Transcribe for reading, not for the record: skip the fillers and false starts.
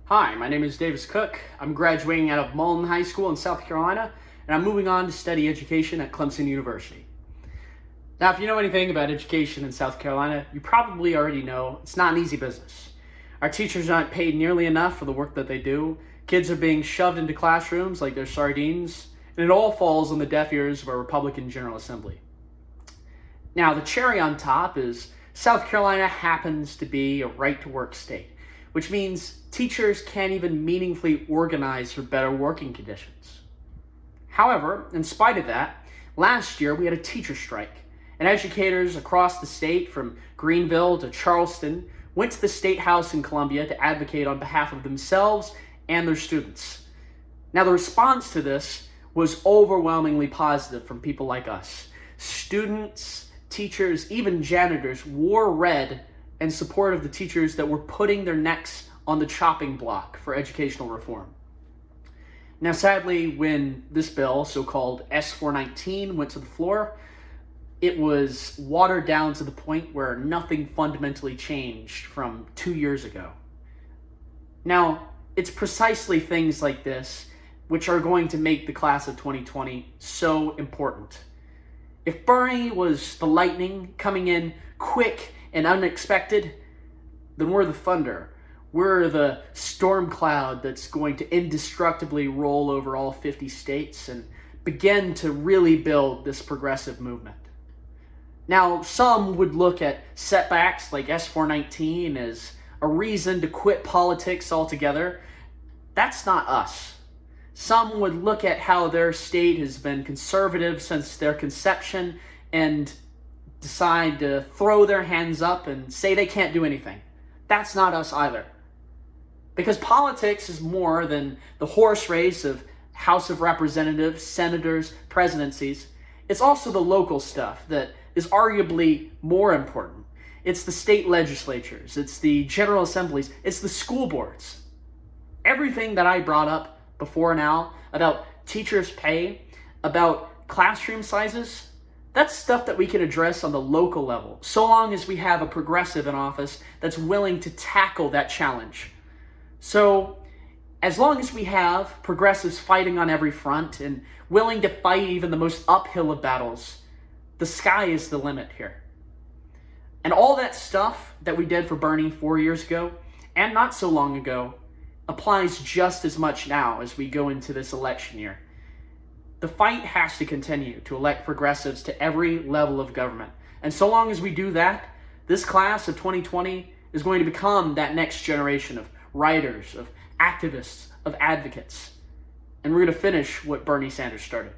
Hi, my name is Davis Cook. I'm graduating out of Mullen High School in South Carolina, and I'm moving on to study education at Clemson University. Now, if you know anything about education in South Carolina, you probably already know it's not an easy business. Our teachers aren't paid nearly enough for the work that they do. Kids are being shoved into classrooms like they're sardines, and it all falls on the deaf ears of our Republican General Assembly. Now, the cherry on top is South Carolina happens to be a right-to-work state, which means teachers can't even meaningfully organize for better working conditions. However, in spite of that, last year we had a teacher strike, and educators across the state, from Greenville to Charleston, went to the State House in Columbia to advocate on behalf of themselves and their students. Now, the response to this was overwhelmingly positive from people like us. Students, teachers, even janitors wore red in support of the teachers that were putting their necks on the chopping block for educational reform. Now, sadly, when this bill, so-called S419, went to the floor, it was watered down to the point where nothing fundamentally changed from 2 years ago. Now, it's precisely things like this which are going to make the class of 2020 so important. If Bernie was the lightning coming in quick and unexpected, then we're the thunder. We're the storm cloud that's going to indestructibly roll over all 50 states and begin to really build this progressive movement. Now, some would look at setbacks like S419 as a reason to quit politics altogether. That's not us. Some would look at how their state has been conservative since their conception and decide to throw their hands up and say they can't do anything. That's not us either. Because politics is more than the horse race of House of Representatives, senators, presidencies. It's also the local stuff that is arguably more important. It's the state legislatures, it's the general assemblies, it's the school boards. Everything that I brought up before now about teachers' pay, about classroom sizes, that's stuff that we can address on the local level, so long as we have a progressive in office that's willing to tackle that challenge. So, as long as we have progressives fighting on every front and willing to fight even the most uphill of battles, the sky is the limit here. And all that stuff that we did for Bernie 4 years ago, and not so long ago, applies just as much now as we go into this election year. The fight has to continue to elect progressives to every level of government. And so long as we do that, this class of 2020 is going to become that next generation of writers, of activists, of advocates. And we're going to finish what Bernie Sanders started.